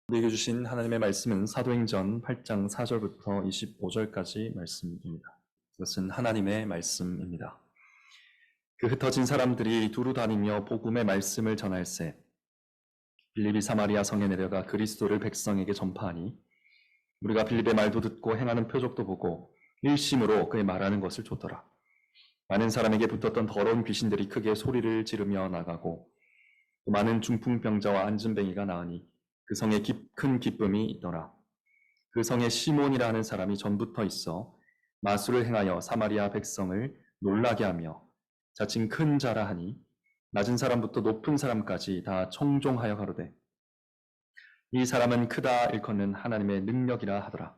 우리에게 주신 하나님의 말씀은 사도행전 8장 4절부터 25절까지 말씀입니다. 이것은 하나님의 말씀입니다. 그 흩어진 사람들이 두루 다니며 복음의 말씀을 전할세 빌립이 사마리아 성에 내려가 그리스도를 백성에게 전파하니 우리가 빌립의 말도 듣고 행하는 표적도 보고 일심으로 그의 말하는 것을 좇더라. 많은 사람에게 붙었던 더러운 귀신들이 크게 소리를 지르며 나가고 또 많은 중풍병자와 안진뱅이가 나으니 그 성에 큰 기쁨이 있더라. 그 성에 시몬이라 하는 사람이 전부터 있어 마술을 행하여 사마리아 백성을 놀라게 하며 자칭 큰 자라 하니 낮은 사람부터 높은 사람까지 다 청종하여 가로되 이 사람은 크다 일컫는 하나님의 능력이라 하더라.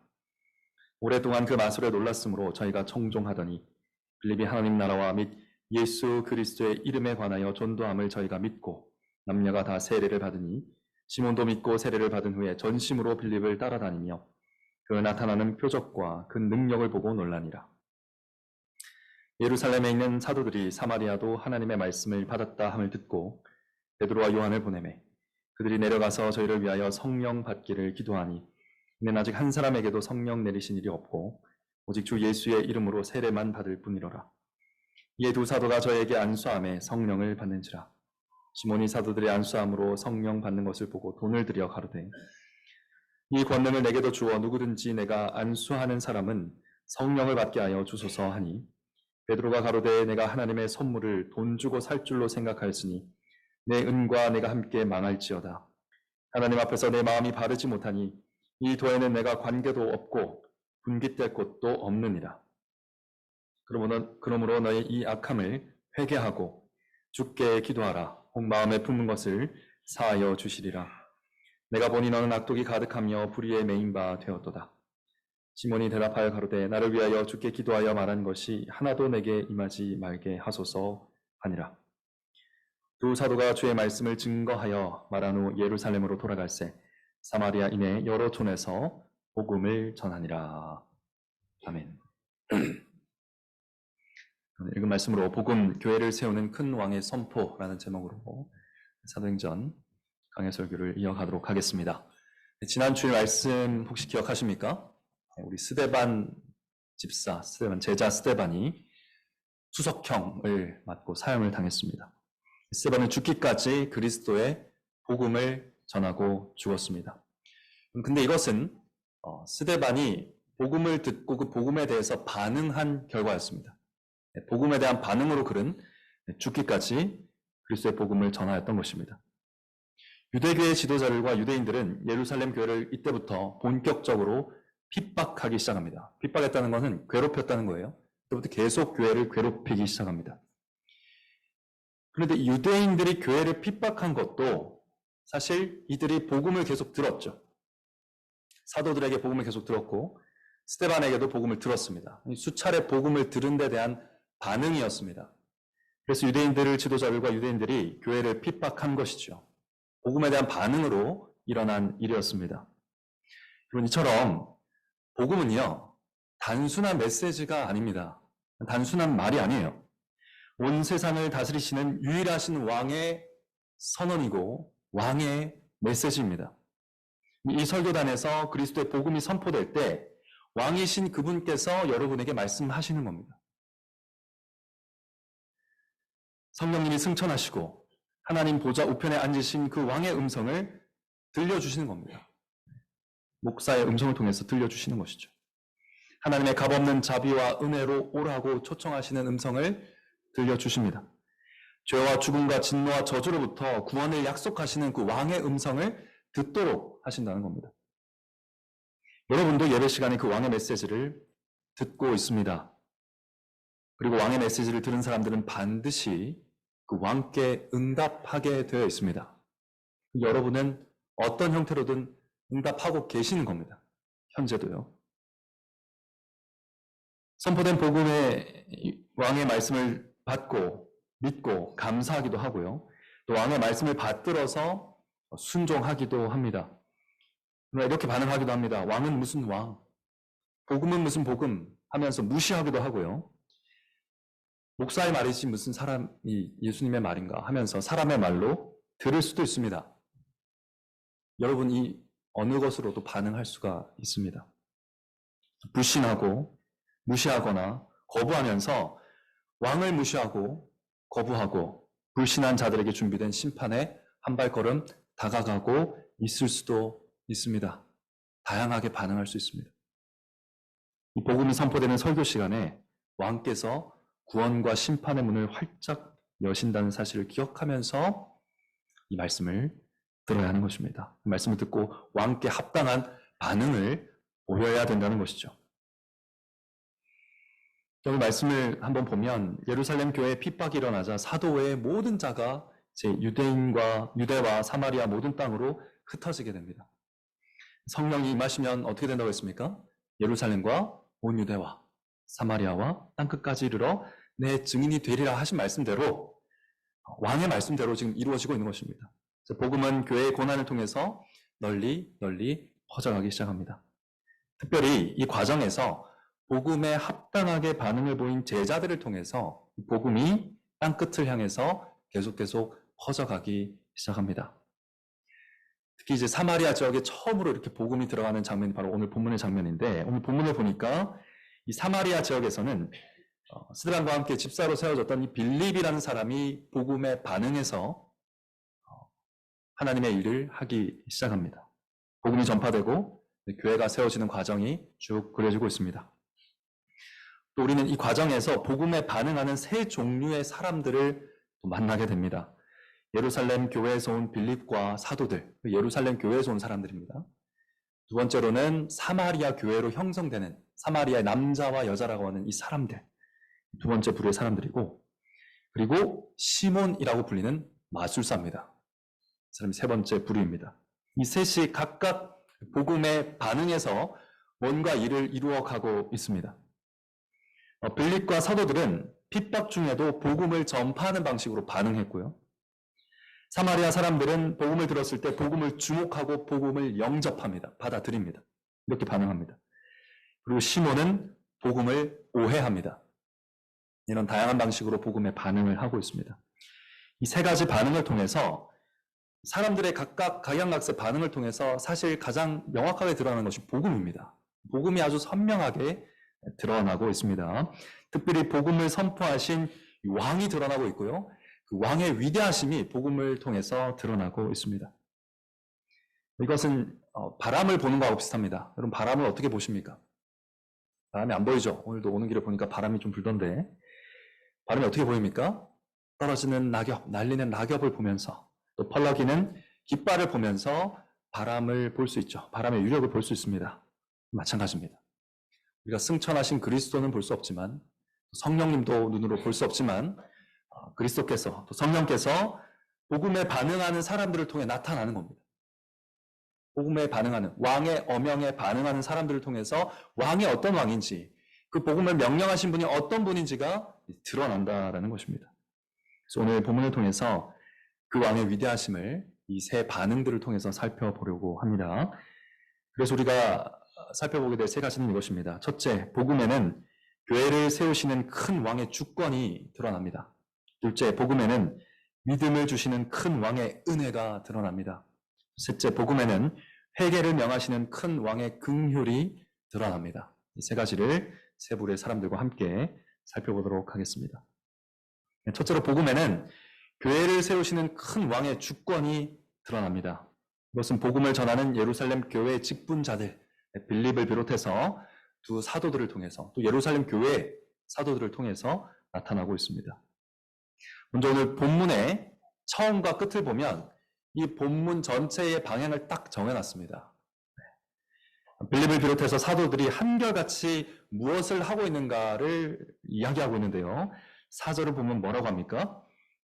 오랫동안 그 마술에 놀랐으므로 저희가 청종하더니 빌립이 하나님 나라와 및 예수 그리스도의 이름에 관하여 전도함을 저희가 믿고 남녀가 다 세례를 받으니 시몬도 믿고 세례를 받은 후에 전심으로 빌립을 따라다니며 그 나타나는 표적과 그 능력을 보고 놀라니라. 예루살렘에 있는 사도들이 사마리아도 하나님의 말씀을 받았다 함을 듣고 베드로와 요한을 보내매 그들이 내려가서 저희를 위하여 성령 받기를 기도하니 이는 아직 한 사람에게도 성령 내리신 일이 없고 오직 주 예수의 이름으로 세례만 받을 뿐이로라. 이에 두 사도가 저에게 안수함에 성령을 받는지라. 시몬이 사도들의 안수함으로 성령 받는 것을 보고 돈을 들여 가로되 이 권능을 내게도 주어 누구든지 내가 안수하는 사람은 성령을 받게 하여 주소서 하니 베드로가 가로되 내가 하나님의 선물을 돈 주고 살 줄로 생각하였으니 내 은과 내가 함께 망할지어다. 하나님 앞에서 내 마음이 바르지 못하니 이 도에는 내가 관계도 없고 분깃될 곳도 없느니라. 그러므로 너의 이 악함을 회개하고 주께 기도하라. 혹 마음에 품은 것을 사하여 주시리라. 내가 보니 너는 악독이 가득하며 불의에 매인 바 되었도다. 시몬이 대답하여 가로되 나를 위하여 주께 기도하여 말한 것이 하나도 내게 임하지 말게 하소서 하니라. 두 사도가 주의 말씀을 증거하여 말한 후 예루살렘으로 돌아갈새 사마리아 이내 여러 촌에서 복음을 전하니라. 아멘. 읽은 말씀으로 복음, 교회를 세우는 큰 왕의 선포라는 제목으로 사도행전 강해 설교를 이어가도록 하겠습니다. 지난 주일 말씀 혹시 기억하십니까? 우리 스데반 집사, 제자 스데반이 투석형을 맞고 사형을 당했습니다. 스데반은 죽기까지 그리스도의 복음을 전하고 죽었습니다. 근데 이것은 스데반이 복음을 듣고 그 복음에 대해서 반응한 결과였습니다. 복음에 대한 반응으로 그는 죽기까지 그리스도의 복음을 전하였던 것입니다. 유대교의 지도자들과 유대인들은 예루살렘 교회를 이때부터 본격적으로 핍박하기 시작합니다. 핍박했다는 것은 괴롭혔다는 거예요. 그때부터 계속 교회를 괴롭히기 시작합니다. 그런데 유대인들이 교회를 핍박한 것도 사실 이들이 복음을 계속 들었죠. 사도들에게 복음을 계속 들었고 스데반에게도 복음을 들었습니다. 수차례 복음을 들은 데 대한 반응이었습니다. 그래서 유대인들을 지도자들과 유대인들이 교회를 핍박한 것이죠. 복음에 대한 반응으로 일어난 일이었습니다. 그럼 이처럼 복음은요, 단순한 메시지가 아닙니다. 단순한 말이 아니에요. 온 세상을 다스리시는 유일하신 왕의 선언이고 왕의 메시지입니다. 이 설교단에서 그리스도의 복음이 선포될 때 왕이신 그분께서 여러분에게 말씀하시는 겁니다. 성령님이 승천하시고 하나님 보좌 우편에 앉으신 그 왕의 음성을 들려주시는 겁니다. 목사의 음성을 통해서 들려주시는 것이죠. 하나님의 값없는 자비와 은혜로 오라고 초청하시는 음성을 들려주십니다. 죄와 죽음과 진노와 저주로부터 구원을 약속하시는 그 왕의 음성을 듣도록 하신다는 겁니다. 여러분도 예배 시간에 그 왕의 메시지를 듣고 있습니다. 그리고 왕의 메시지를 들은 사람들은 반드시 그 왕께 응답하게 되어 있습니다. 여러분은 어떤 형태로든 응답하고 계시는 겁니다. 현재도요. 선포된 복음의 왕의 말씀을 받고 믿고 감사하기도 하고요. 또 왕의 말씀을 받들어서 순종하기도 합니다. 이렇게 반응하기도 합니다. 왕은 무슨 왕? 복음은 무슨 복음? 하면서 무시하기도 하고요. 목사의 말이지 무슨 사람이 예수님의 말인가 하면서 사람의 말로 들을 수도 있습니다. 여러분, 이 어느 것으로도 반응할 수가 있습니다. 불신하고 무시하거나 거부하면서 왕을 무시하고 거부하고 불신한 자들에게 준비된 심판에 한 발걸음 다가가고 있을 수도 있습니다. 다양하게 반응할 수 있습니다. 이 복음이 선포되는 설교 시간에 왕께서 구원과 심판의 문을 활짝 여신다는 사실을 기억하면서 이 말씀을 들어야 하는 것입니다. 이 말씀을 듣고 왕께 합당한 반응을 보여야 된다는 것이죠. 여기 말씀을 한번 보면 예루살렘 교회에 핍박이 일어나자 사도 외의 모든 자가 이제 유대와 사마리아 모든 땅으로 흩어지게 됩니다. 성령이 임하시면 어떻게 된다고 했습니까? 예루살렘과 온 유대와 사마리아와 땅끝까지 이르러 내 증인이 되리라 하신 말씀대로 왕의 말씀대로 지금 이루어지고 있는 것입니다. 복음은 교회의 고난을 통해서 널리 퍼져가기 시작합니다. 특별히 이 과정에서 복음에 합당하게 반응을 보인 제자들을 통해서 복음이 땅끝을 향해서 계속 퍼져가기 시작합니다. 특히 이제 사마리아 지역에 처음으로 이렇게 복음이 들어가는 장면이 바로 오늘 본문의 장면인데, 오늘 본문을 보니까 이 사마리아 지역에서는 스데반과 함께 집사로 세워졌던 이 빌립이라는 사람이 복음에 반응해서 하나님의 일을 하기 시작합니다. 복음이 전파되고 교회가 세워지는 과정이 쭉 그려지고 있습니다. 또 우리는 이 과정에서 복음에 반응하는 세 종류의 사람들을 만나게 됩니다. 예루살렘 교회에서 온 빌립과 사도들, 예루살렘 교회에서 온 사람들입니다. 두 번째로는 사마리아 교회로 형성되는 사마리아의 남자와 여자라고 하는 이 사람들, 두 번째 부류의 사람들이고, 그리고 시몬이라고 불리는 마술사입니다. 이 사람이 세 번째 부류입니다. 이 셋이 각각 복음에 반응해서 뭔가 일을 이루어가고 있습니다. 빌립과 사도들은 핍박 중에도 복음을 전파하는 방식으로 반응했고요. 사마리아 사람들은 복음을 들었을 때 복음을 주목하고 복음을 영접합니다. 받아들입니다. 이렇게 반응합니다. 그리고 시몬은 복음을 오해합니다. 이런 다양한 방식으로 복음에 반응을 하고 있습니다. 이 세 가지 반응을 통해서 사람들의 각양각색 반응을 통해서 사실 가장 명확하게 드러나는 것이 복음입니다. 복음이 아주 선명하게 드러나고 있습니다. 특별히 복음을 선포하신 왕이 드러나고 있고요. 그 왕의 위대하심이 복음을 통해서 드러나고 있습니다. 이것은 바람을 보는 거하고 비슷합니다. 여러분, 바람을 어떻게 보십니까? 바람이 안 보이죠? 오늘도 오는 길에 보니까 바람이 좀 불던데, 바람이 어떻게 보입니까? 떨어지는 낙엽, 날리는 낙엽을 보면서, 또 펄럭이는 깃발을 보면서 바람을 볼 수 있죠. 바람의 위력을 볼 수 있습니다. 마찬가지입니다. 우리가 승천하신 그리스도는 볼 수 없지만, 성령님도 눈으로 볼 수 없지만, 그리스도께서, 또 성령께서 복음에 반응하는 사람들을 통해 나타나는 겁니다. 복음에 반응하는, 왕의 어명에 반응하는 사람들을 통해서 왕이 어떤 왕인지, 그 복음을 명령하신 분이 어떤 분인지가 드러난다라는 것입니다. 그래서 오늘 본문을 통해서 그 왕의 위대하심을 이 세 반응들을 통해서 살펴보려고 합니다. 그래서 우리가 살펴보게 될 세 가지는 이것입니다. 첫째, 복음에는 교회를 세우시는 큰 왕의 주권이 드러납니다. 둘째, 복음에는 믿음을 주시는 큰 왕의 은혜가 드러납니다. 셋째, 복음에는 회개를 명하시는 큰 왕의 긍휼이 드러납니다. 이 세 가지를 세 부류의 사람들과 함께 살펴보도록 하겠습니다. 첫째로 복음에는 교회를 세우시는 큰 왕의 주권이 드러납니다. 이것은 복음을 전하는 예루살렘 교회의 직분자들, 빌립을 비롯해서 두 사도들을 통해서, 또 예루살렘 교회 사도들을 통해서 나타나고 있습니다. 먼저 오늘 본문의 처음과 끝을 보면 이 본문 전체의 방향을 딱 정해놨습니다. 빌립을 비롯해서 사도들이 한결같이 무엇을 하고 있는가를 이야기하고 있는데요. 4절을 보면 뭐라고 합니까?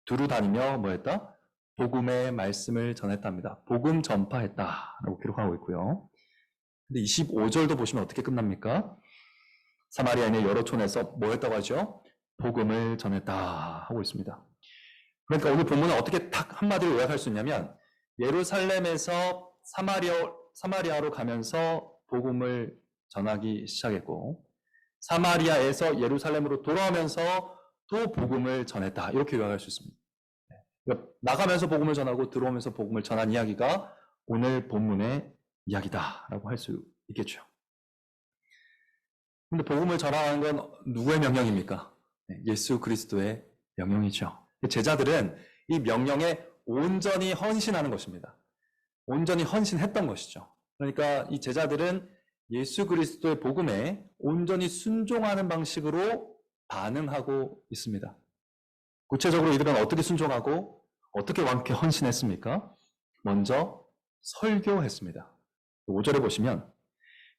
두루 다니며 뭐 했다? 복음의 말씀을 전했답니다. 복음 전파했다 라고 기록하고 있고요. 근데 25절도 보시면 어떻게 끝납니까? 사마리아인의 여러 촌에서 뭐 했다고 하죠? 복음을 전했다 하고 있습니다. 그러니까 오늘 본문은 어떻게 딱 한마디로 요약할 수 있냐면, 예루살렘에서 사마리아로 가면서 복음을 전하기 시작했고, 사마리아에서 예루살렘으로 돌아오면서 또 복음을 전했다, 이렇게 요약할 수 있습니다. 그러니까 나가면서 복음을 전하고 들어오면서 복음을 전한 이야기가 오늘 본문의 이야기다라고 할 수 있겠죠. 근데 복음을 전하는 건 누구의 명령입니까? 예수 그리스도의 명령이죠. 제자들은 이 명령에 온전히 헌신하는 것입니다. 온전히 헌신했던 것이죠. 그러니까 이 제자들은 예수 그리스도의 복음에 온전히 순종하는 방식으로 반응하고 있습니다. 구체적으로 이들은 어떻게 순종하고 어떻게 완쾌 헌신했습니까? 먼저 설교했습니다. 5절에 보시면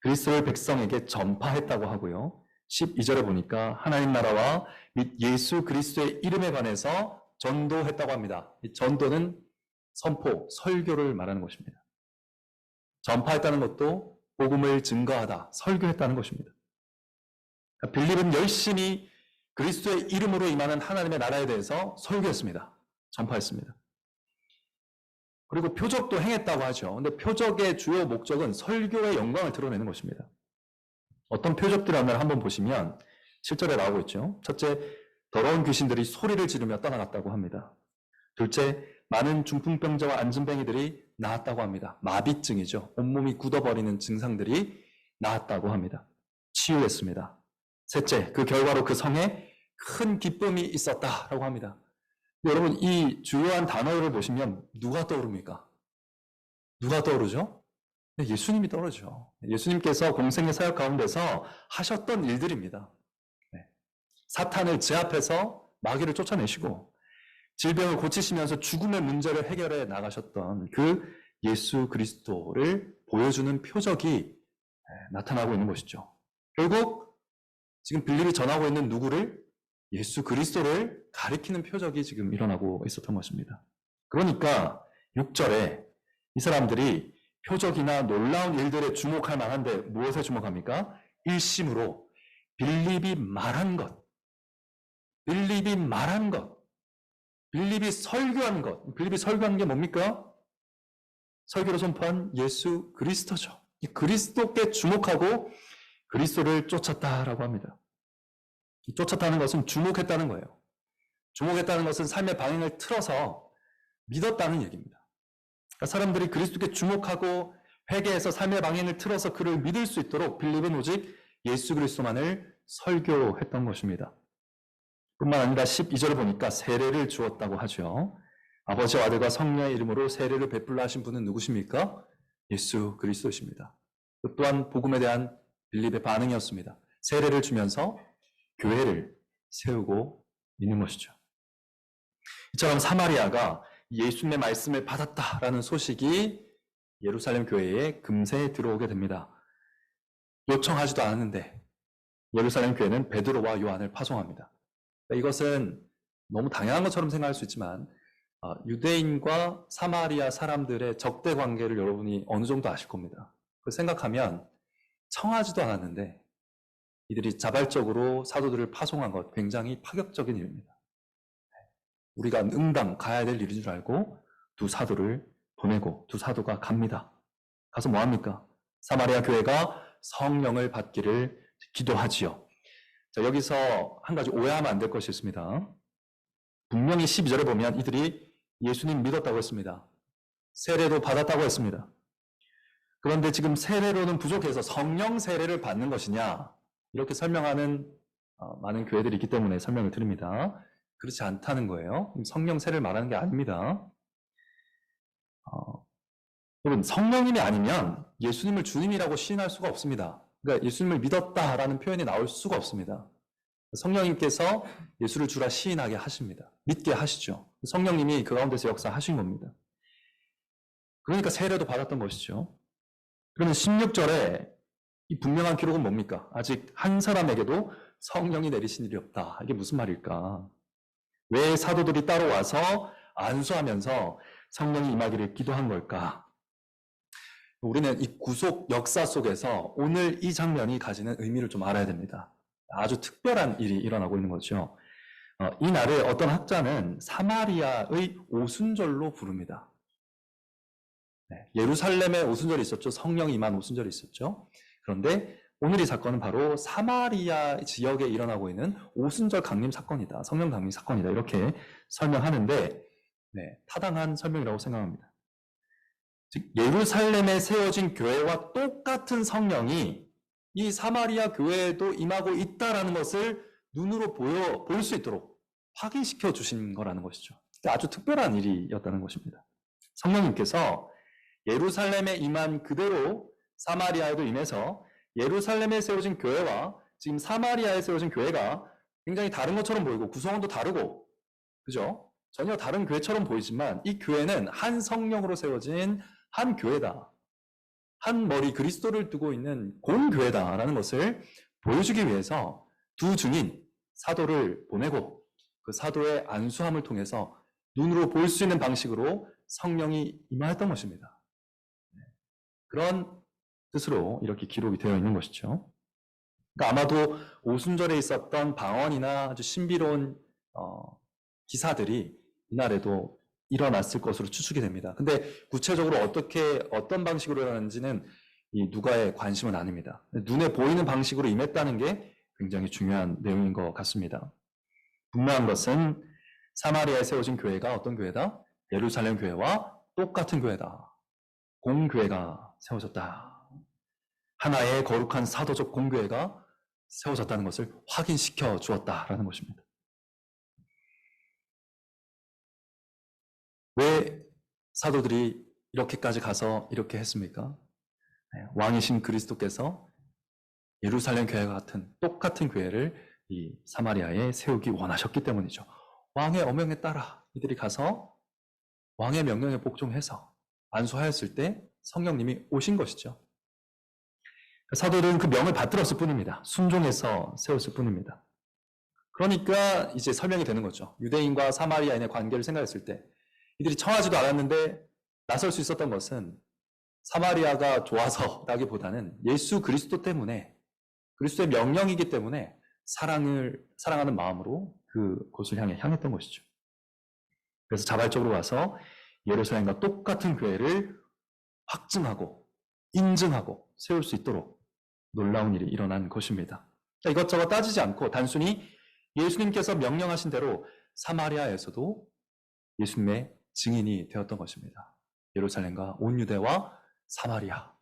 그리스도를 백성에게 전파했다고 하고요. 12절에 보니까 하나님 나라와 및 예수 그리스도의 이름에 관해서 전도했다고 합니다. 이 전도는 선포, 설교를 말하는 것입니다. 전파했다는 것도 복음을 증거하다, 설교했다는 것입니다. 빌립은 열심히 그리스도의 이름으로 임하는 하나님의 나라에 대해서 설교했습니다. 전파했습니다. 그리고 표적도 행했다고 하죠. 근데 표적의 주요 목적은 설교의 영광을 드러내는 것입니다. 어떤 표적들이었나 한번 보시면 7절에 나오고 있죠. 첫째, 더러운 귀신들이 소리를 지르며 떠나갔다고 합니다. 둘째, 많은 중풍병자와 안진뱅이들이 나았다고 합니다. 마비증이죠. 온몸이 굳어버리는 증상들이 나았다고 합니다. 치유했습니다. 셋째, 그 결과로 그 성에 큰 기쁨이 있었다라고 합니다. 여러분, 이 주요한 단어를 보시면 누가 떠오릅니까? 누가 떠오르죠? 예수님이 떠오르죠. 예수님께서 공생의 사역 가운데서 하셨던 일들입니다. 사탄을 제압해서 마귀를 쫓아내시고 질병을 고치시면서 죽음의 문제를 해결해 나가셨던 그 예수 그리스도를 보여주는 표적이 나타나고 있는 것이죠. 결국 지금 빌립이 전하고 있는 누구를? 예수 그리스도를 가리키는 표적이 지금 일어나고 있었던 것입니다. 그러니까 6절에 이 사람들이 표적이나 놀라운 일들에 주목할 만한데 무엇에 주목합니까? 일심으로 빌립이 말한 것, 빌립이 말한 것, 빌립이 설교한 것. 빌립이 설교한 게 뭡니까? 설교로 선포한 예수 그리스도죠. 그리스도께 주목하고 그리스도를 쫓았다라고 합니다. 쫓았다는 것은 주목했다는 거예요. 주목했다는 것은 삶의 방향을 틀어서 믿었다는 얘기입니다. 그러니까 사람들이 그리스도께 주목하고 회개해서 삶의 방향을 틀어서 그를 믿을 수 있도록 빌립은 오직 예수 그리스도만을 설교했던 것입니다. 뿐만 아니라 12절을 보니까 세례를 주었다고 하죠. 아버지와 아들과 성령의 이름으로 세례를 베풀라 하신 분은 누구십니까? 예수 그리스도십니다. 또한 복음에 대한 빌립의 반응이었습니다. 세례를 주면서 교회를 세우고 있는 것이죠. 이처럼 사마리아가 예수님의 말씀을 받았다라는 소식이 예루살렘 교회에 금세 들어오게 됩니다. 요청하지도 않았는데 예루살렘 교회는 베드로와 요한을 파송합니다. 이것은 너무 당연한 것처럼 생각할 수 있지만 유대인과 사마리아 사람들의 적대 관계를 여러분이 어느 정도 아실 겁니다. 그걸 생각하면 청하지도 않았는데 이들이 자발적으로 사도들을 파송한 것 굉장히 파격적인 일입니다. 우리가 응당 가야 될 일인 줄 알고 두 사도를 보내고 두 사도가 갑니다. 가서 뭐 합니까? 사마리아 교회가 성령을 받기를 기도하지요. 자, 여기서 한 가지 오해하면 안 될 것이 있습니다. 분명히 12절에 보면 이들이 예수님 믿었다고 했습니다. 세례도 받았다고 했습니다. 그런데 지금 세례로는 부족해서 성령 세례를 받는 것이냐? 이렇게 설명하는 많은 교회들이 있기 때문에 설명을 드립니다. 그렇지 않다는 거예요. 성령 세례를 말하는 게 아닙니다. 여러분, 성령님이 아니면 예수님을 주님이라고 시인할 수가 없습니다. 그러니까 예수님을 믿었다라는 표현이 나올 수가 없습니다. 성령님께서 예수를 주라 시인하게 하십니다. 믿게 하시죠. 성령님이 그 가운데서 역사하신 겁니다. 그러니까 세례도 받았던 것이죠. 그러면 16절에 이 분명한 기록은 뭡니까? 아직 한 사람에게도 성령이 내리신 일이 없다. 이게 무슨 말일까? 왜 사도들이 따로 와서 안수하면서 성령이 임하기를 기도한 걸까? 우리는 이 구속 역사 속에서 오늘 이 장면이 가지는 의미를 좀 알아야 됩니다. 아주 특별한 일이 일어나고 있는 거죠. 이 날을 어떤 학자는 사마리아의 오순절로 부릅니다. 예루살렘에 오순절이 있었죠. 성령이 임한 오순절이 있었죠. 그런데 오늘 이 사건은 바로 사마리아 지역에 일어나고 있는 오순절 강림 사건이다. 성령 강림 사건이다. 이렇게 설명하는데 타당한 설명이라고 생각합니다. 즉 예루살렘에 세워진 교회와 똑같은 성령이 이 사마리아 교회에도 임하고 있다라는 것을 눈으로 볼 수 있도록 확인시켜 주신 거라는 것이죠. 아주 특별한 일이었다는 것입니다. 성령님께서 예루살렘에 임한 그대로 사마리아에도 임해서 예루살렘에 세워진 교회와 지금 사마리아에 세워진 교회가 굉장히 다른 것처럼 보이고 구성원도 다르고, 그죠? 전혀 다른 교회처럼 보이지만 이 교회는 한 성령으로 세워진 한 교회다. 한 머리 그리스도를 두고 있는 공교회다라는 것을 보여주기 위해서 두 증인, 사도를 보내고 그 사도의 안수함을 통해서 눈으로 볼 수 있는 방식으로 성령이 임하였던 것입니다. 그런 뜻으로 이렇게 기록이 되어 있는 것이죠. 그러니까 아마도 오순절에 있었던 방언이나 아주 신비로운 기사들이 이날에도 일어났을 것으로 추측이 됩니다. 근데 구체적으로 어떤 방식으로 일어났는지는 이 누가의 관심은 아닙니다. 눈에 보이는 방식으로 임했다는 게 굉장히 중요한 내용인 것 같습니다. 분명한 것은 사마리아에 세워진 교회가 어떤 교회다? 예루살렘 교회와 똑같은 교회다. 공교회가 세워졌다. 하나의 거룩한 사도적 공교회가 세워졌다는 것을 확인시켜 주었다라는 것입니다. 왜 사도들이 이렇게까지 가서 이렇게 했습니까? 왕이신 그리스도께서 예루살렘 교회와 같은 똑같은 교회를 이 사마리아에 세우기 원하셨기 때문이죠. 왕의 어명에 따라 이들이 가서 왕의 명령에 복종해서 안수하였을 때 성령님이 오신 것이죠. 사도들은 그 명을 받들었을 뿐입니다. 순종해서 세웠을 뿐입니다. 그러니까 이제 설명이 되는 거죠. 유대인과 사마리아인의 관계를 생각했을 때 이들이 청하지도 않았는데 나설 수 있었던 것은 사마리아가 좋아서라기보다는 예수 그리스도 때문에, 그리스도의 명령이기 때문에 사랑하는 마음으로 그곳을 향했던 것이죠. 그래서 자발적으로 와서 예루살렘과 똑같은 교회를 확증하고 인증하고 세울 수 있도록 놀라운 일이 일어난 것입니다. 이것저것 따지지 않고 단순히 예수님께서 명령하신 대로 사마리아에서도 예수님의 증인이 되었던 것입니다. 예루살렘과 온 유대와 사마리아.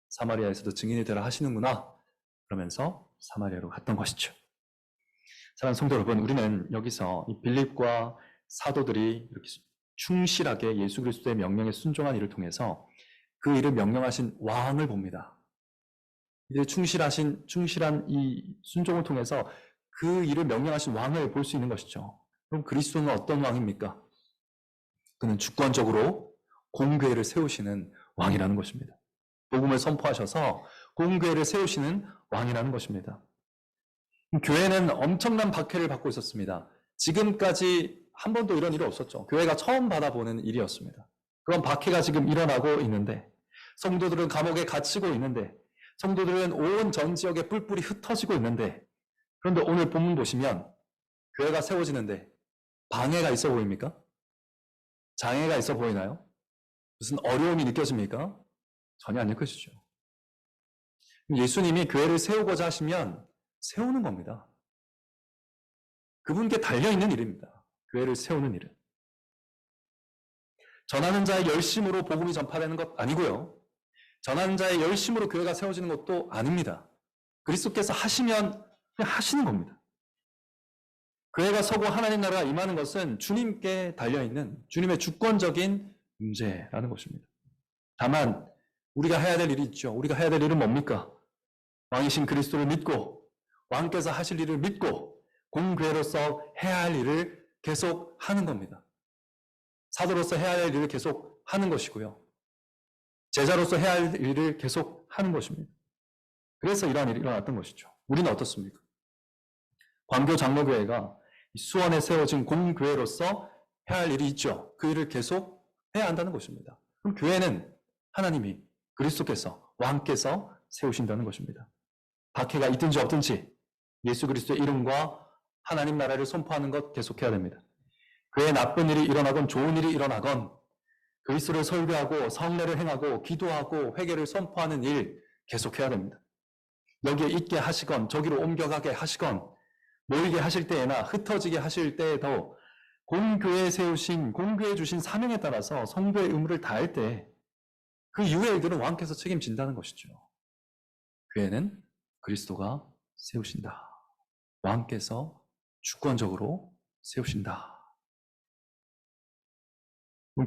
사마리아에서도 증인이 되라 하시는구나. 그러면서 사마리아로 갔던 것이죠. 사랑하는 성도 여러분, 우리는 여기서 이 빌립과 사도들이 이렇게 충실하게 예수 그리스도의 명령에 순종한 일을 통해서 그 일을 명령하신 왕을 봅니다. 이들 충실한 이 순종을 통해서 그 일을 명령하신 왕을 볼 수 있는 것이죠. 그럼 그리스도는 어떤 왕입니까? 그는 주권적으로 공교회를 세우시는 왕이라는 것입니다. 복음을 선포하셔서 공교회를 세우시는 왕이라는 것입니다. 교회는 엄청난 박해를 받고 있었습니다. 지금까지 한 번도 이런 일이 없었죠. 교회가 처음 받아보는 일이었습니다. 그런 박해가 지금 일어나고 있는데, 성도들은 감옥에 갇히고 있는데, 성도들은 온 전 지역에 뿔뿔이 흩어지고 있는데, 그런데 오늘 본문 보시면 교회가 세워지는데 방해가 있어 보입니까? 장애가 있어 보이나요? 무슨 어려움이 느껴집니까? 전혀 안 느껴지죠. 예수님이 교회를 세우고자 하시면 세우는 겁니다. 그분께 달려있는 일입니다. 교회를 세우는 일은. 전하는 자의 열심으로 복음이 전파되는 것 아니고요. 전하는 자의 열심으로 교회가 세워지는 것도 아닙니다. 그리스도께서 하시면 그냥 하시는 겁니다. 교회가 서고 하나님 나라가 임하는 것은 주님께 달려있는 주님의 주권적인 문제라는 것입니다. 다만 우리가 해야 될 일이 있죠. 우리가 해야 될 일은 뭡니까? 왕이신 그리스도를 믿고 왕께서 하실 일을 믿고 공교회로서 해야 할 일을 계속 하는 겁니다. 사도로서 해야 할 일을 계속 하는 것이고요. 제자로서 해야 할 일을 계속 하는 것입니다. 그래서 이러한 일이 일어났던 것이죠. 우리는 어떻습니까? 광교 장로교회가 수원에 세워진 공교회로서 해야 할 일이 있죠. 그 일을 계속 해야 한다는 것입니다. 그럼 교회는 하나님이 그리스도께서 왕께서 세우신다는 것입니다. 박해가 있든지 없든지 예수 그리스도의 이름과 하나님 나라를 선포하는 것 계속해야 됩니다. 교회에 나쁜 일이 일어나건 좋은 일이 일어나건 그리스도를 설교하고 성례를 행하고 기도하고 회개를 선포하는 일 계속해야 됩니다. 여기에 있게 하시건 저기로 옮겨가게 하시건 모이게 하실 때에나 흩어지게 하실 때에도 공교회 주신 사명에 따라서 성도의 의무를 다할 때 그 이후의 일들은 왕께서 책임진다는 것이죠. 교회는 그리스도가 세우신다. 왕께서 주권적으로 세우신다.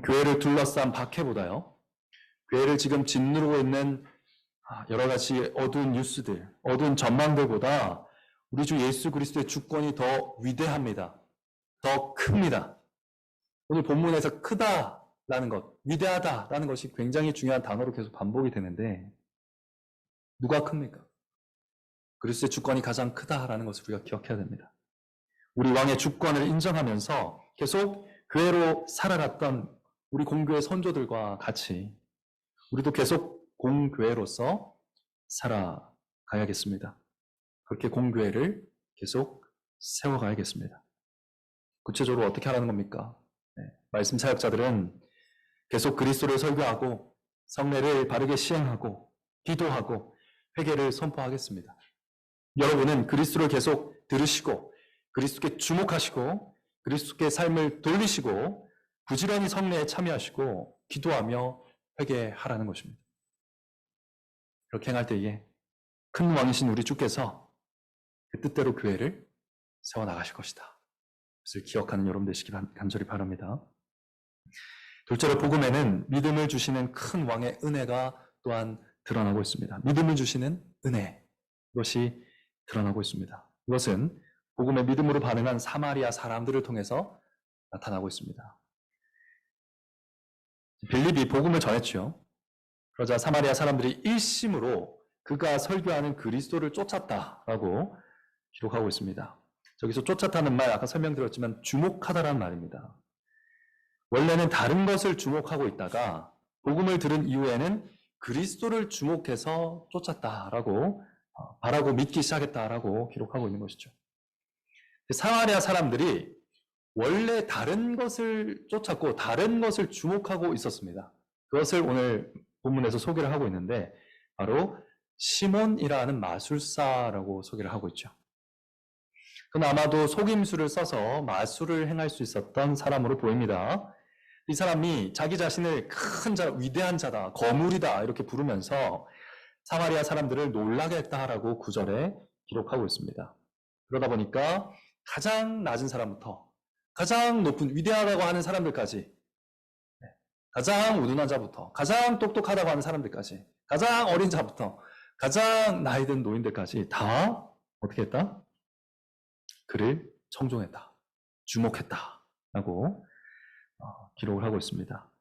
교회를 둘러싼 박해보다요, 교회를 지금 짓누르고 있는 여러 가지 어두운 뉴스들, 어두운 전망들보다 우리 주 예수 그리스도의 주권이 더 위대합니다. 더 큽니다. 오늘 본문에서 크다라는 것, 위대하다라는 것이 굉장히 중요한 단어로 계속 반복이 되는데, 누가 큽니까? 그리스도의 주권이 가장 크다라는 것을 우리가 기억해야 됩니다. 우리 왕의 주권을 인정하면서 계속 교회로 살아갔던 우리 공교회 선조들과 같이 우리도 계속 공교회로서 살아가야겠습니다. 그렇게 공교회를 계속 세워가야겠습니다. 구체적으로 어떻게 하라는 겁니까? 말씀 사역자들은 계속 그리스도를 설교하고 성례를 바르게 시행하고 기도하고 회개를 선포하겠습니다. 여러분은 그리스도를 계속 들으시고 그리스도께 주목하시고 그리스도께 삶을 돌리시고 부지런히 성례에 참여하시고 기도하며 회개하라는 것입니다. 그렇게 행할 때에 큰 왕이신 우리 주께서 그 뜻대로 교회를 세워나가실 것이다. 그것을 기억하는 여러분 되시길 간절히 바랍니다. 둘째로 복음에는 믿음을 주시는 큰 왕의 은혜가 또한 드러나고 있습니다. 믿음을 주시는 은혜, 이것이 드러나고 있습니다. 이것은 복음의 믿음으로 반응한 사마리아 사람들을 통해서 나타나고 있습니다. 빌립이 복음을 전했죠. 그러자 사마리아 사람들이 일심으로 그가 설교하는 그리스도를 쫓았다라고 기록하고 있습니다. 저기서 쫓았다는 말 아까 설명드렸지만 주목하다라는 말입니다. 원래는 다른 것을 주목하고 있다가 복음을 들은 이후에는 그리스도를 주목해서 쫓았다라고 바라고 믿기 시작했다라고 기록하고 있는 것이죠. 사마리아 사람들이 원래 다른 것을 쫓았고 다른 것을 주목하고 있었습니다. 그것을 오늘 본문에서 소개를 하고 있는데 바로 시몬이라는 마술사라고 소개를 하고 있죠. 그는 아마도 속임수를 써서 마술을 행할 수 있었던 사람으로 보입니다. 이 사람이 자기 자신을 큰 자, 위대한 자다, 거물이다 이렇게 부르면서 사마리아 사람들을 놀라게 했다라고 9절에 기록하고 있습니다. 그러다 보니까 가장 낮은 사람부터 가장 높은 위대하다고 하는 사람들까지, 가장 우둔한 자부터 가장 똑똑하다고 하는 사람들까지, 가장 어린 자부터 가장 나이 든 노인들까지 다 어떻게 했다? 그를 청종했다, 주목했다라고 기록을 하고 있습니다.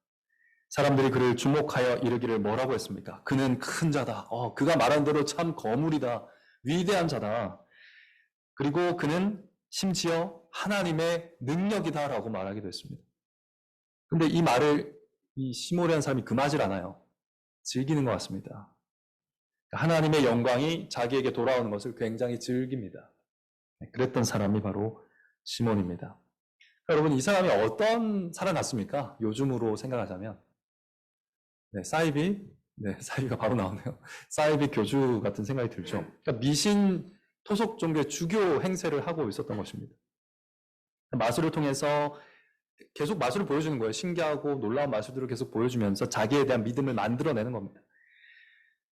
사람들이 그를 주목하여 이르기를 뭐라고 했습니까? 그는 큰 자다. 그가 말한 대로 참 거물이다. 위대한 자다. 그리고 그는 심지어 하나님의 능력이다라고 말하기도 했습니다. 근데 이 말을 이 시몬이라는 사람이 금하질 않아요. 즐기는 것 같습니다. 하나님의 영광이 자기에게 돌아오는 것을 굉장히 즐깁니다. 그랬던 사람이 바로 시몬입니다. 여러분, 이 사람이 어떤 사람 같습니까? 요즘으로 생각하자면 사이비가 바로 나오네요. 사이비 교주 같은 생각이 들죠. 그러니까 미신 토속 종교의 주교 행세를 하고 있었던 것입니다. 마술을 통해서 계속 마술을 보여주는 거예요. 신기하고 놀라운 마술들을 계속 보여주면서 자기에 대한 믿음을 만들어내는 겁니다.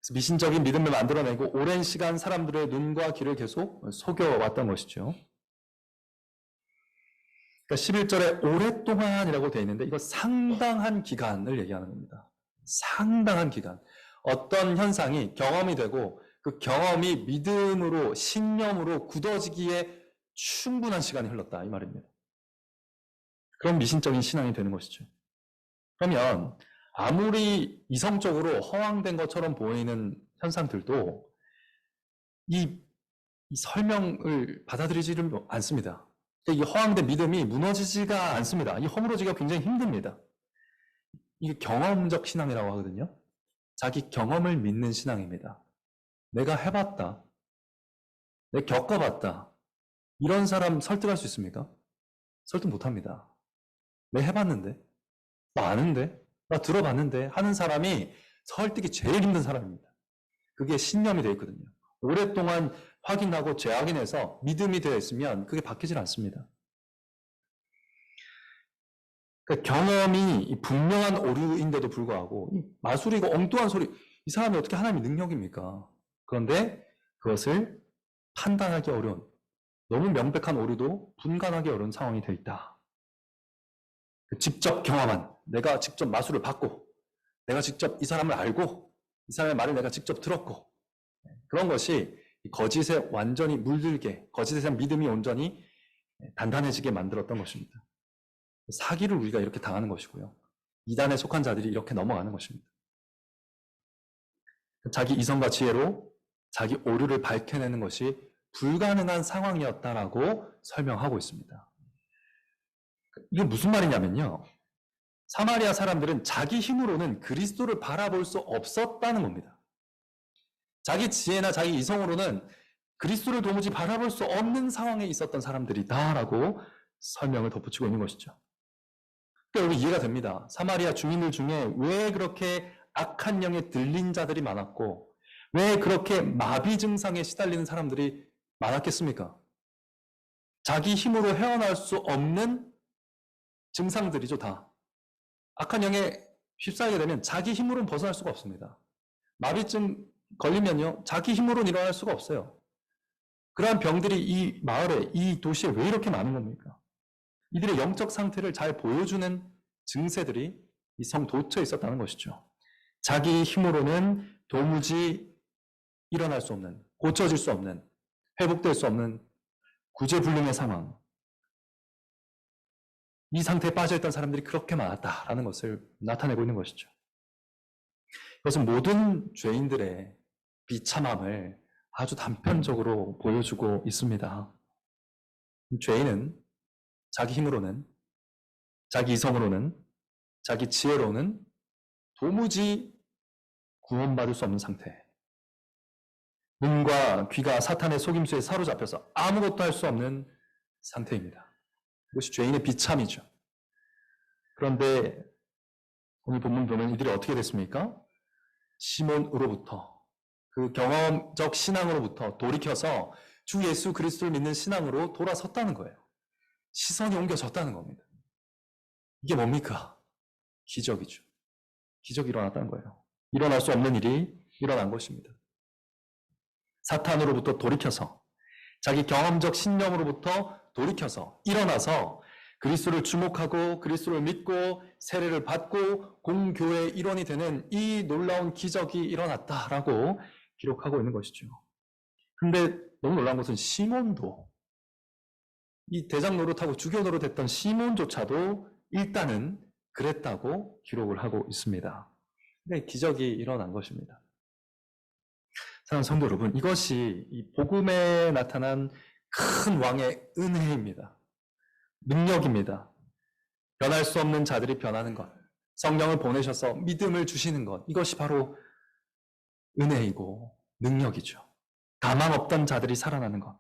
그래서 미신적인 믿음을 만들어내고 오랜 시간 사람들의 눈과 귀를 계속 속여왔던 것이죠. 그러니까 11절에 오랫동안이라고 되어 있는데 이거 상당한 기간을 얘기하는 겁니다. 상당한 기간. 어떤 현상이 경험이 되고 그 경험이 믿음으로, 신념으로 굳어지기에 충분한 시간이 흘렀다 이 말입니다. 그럼 미신적인 신앙이 되는 것이죠. 그러면 아무리 이성적으로 허황된 것처럼 보이는 현상들도 이 설명을 받아들이지를 않습니다. 이 허황된 믿음이 무너지지가 않습니다. 이 허물어지기가 굉장히 힘듭니다. 이게 경험적 신앙이라고 하거든요. 자기 경험을 믿는 신앙입니다. 내가 해봤다. 내가 겪어봤다. 이런 사람 설득할 수 있습니까? 설득 못합니다. 내가 해봤는데, 나 아는데, 나 들어봤는데 하는 사람이 설득이 제일 힘든 사람입니다. 그게 신념이 되어 있거든요. 오랫동안 확인하고 재확인해서 믿음이 되어 있으면 그게 바뀌질 않습니다. 그러니까 경험이 분명한 오류인데도 불구하고 이 마술이고 엉뚱한 소리, 이 사람이 어떻게 하나님의 능력입니까? 그런데 그것을 판단하기 어려운, 너무 명백한 오류도 분간하기 어려운 상황이 되어 있다. 직접 경험한, 내가 직접 마술을 받고, 내가 직접 이 사람을 알고, 이 사람의 말을 내가 직접 들었고, 그런 것이 거짓에 완전히 물들게, 거짓에 대한 믿음이 온전히 단단해지게 만들었던 것입니다. 사기를 우리가 이렇게 당하는 것이고요. 이단에 속한 자들이 이렇게 넘어가는 것입니다. 자기 이성과 지혜로 자기 오류를 밝혀내는 것이 불가능한 상황이었다라고 설명하고 있습니다. 이게 무슨 말이냐면요. 사마리아 사람들은 자기 힘으로는 그리스도를 바라볼 수 없었다는 겁니다. 자기 지혜나 자기 이성으로는 그리스도를 도무지 바라볼 수 없는 상황에 있었던 사람들이다라고 설명을 덧붙이고 있는 것이죠. 그러니까 여기 이해가 됩니다. 사마리아 주민들 중에 왜 그렇게 악한 영에 들린 자들이 많았고 왜 그렇게 마비 증상에 시달리는 사람들이 많았겠습니까? 자기 힘으로 헤어날 수 없는 증상들이죠, 다. 악한 영에 휩싸이게 되면 자기 힘으로는 벗어날 수가 없습니다. 마비증 걸리면요, 자기 힘으로는 일어날 수가 없어요. 그러한 병들이 이 마을에, 이 도시에 왜 이렇게 많은 겁니까? 이들의 영적 상태를 잘 보여주는 증세들이 이 성 도처에 있었다는 것이죠. 자기 힘으로는 도무지 일어날 수 없는, 고쳐질 수 없는, 회복될 수 없는 구제불능의 상황. 이 상태에 빠져있던 사람들이 그렇게 많았다라는 것을 나타내고 있는 것이죠. 이것은 모든 죄인들의 비참함을 아주 단편적으로 보여주고 있습니다. 죄인은 자기 힘으로는, 자기 이성으로는, 자기 지혜로는 도무지 구원받을 수 없는 상태. 눈과 귀가 사탄의 속임수에 사로잡혀서 아무것도 할 수 없는 상태입니다. 이것이 죄인의 비참이죠. 그런데 오늘 본문 보면 이들이 어떻게 됐습니까? 시몬으로부터, 그 경험적 신앙으로부터 돌이켜서 주 예수 그리스도를 믿는 신앙으로 돌아섰다는 거예요. 시선이 옮겨졌다는 겁니다. 이게 뭡니까? 기적이죠. 기적이 일어났다는 거예요. 일어날 수 없는 일이 일어난 것입니다. 사탄으로부터 돌이켜서, 자기 경험적 신념으로부터 돌이켜서 일어나서 그리스도를 주목하고 그리스도를 믿고 세례를 받고 공교회의 일원이 되는 이 놀라운 기적이 일어났다라고 기록하고 있는 것이죠. 근데 너무 놀라운 것은 시몬도, 이 대장 노릇하고 주교 노릇했던 시몬조차도 일단은 그랬다고 기록을 하고 있습니다. 근데 기적이 일어난 것입니다. 사랑하는 성도 여러분, 이것이 이 복음에 나타난 큰 왕의 은혜입니다. 능력입니다. 변할 수 없는 자들이 변하는 것, 성령을 보내셔서 믿음을 주시는 것, 이것이 바로 은혜이고 능력이죠. 가망 없던 자들이 살아나는 것,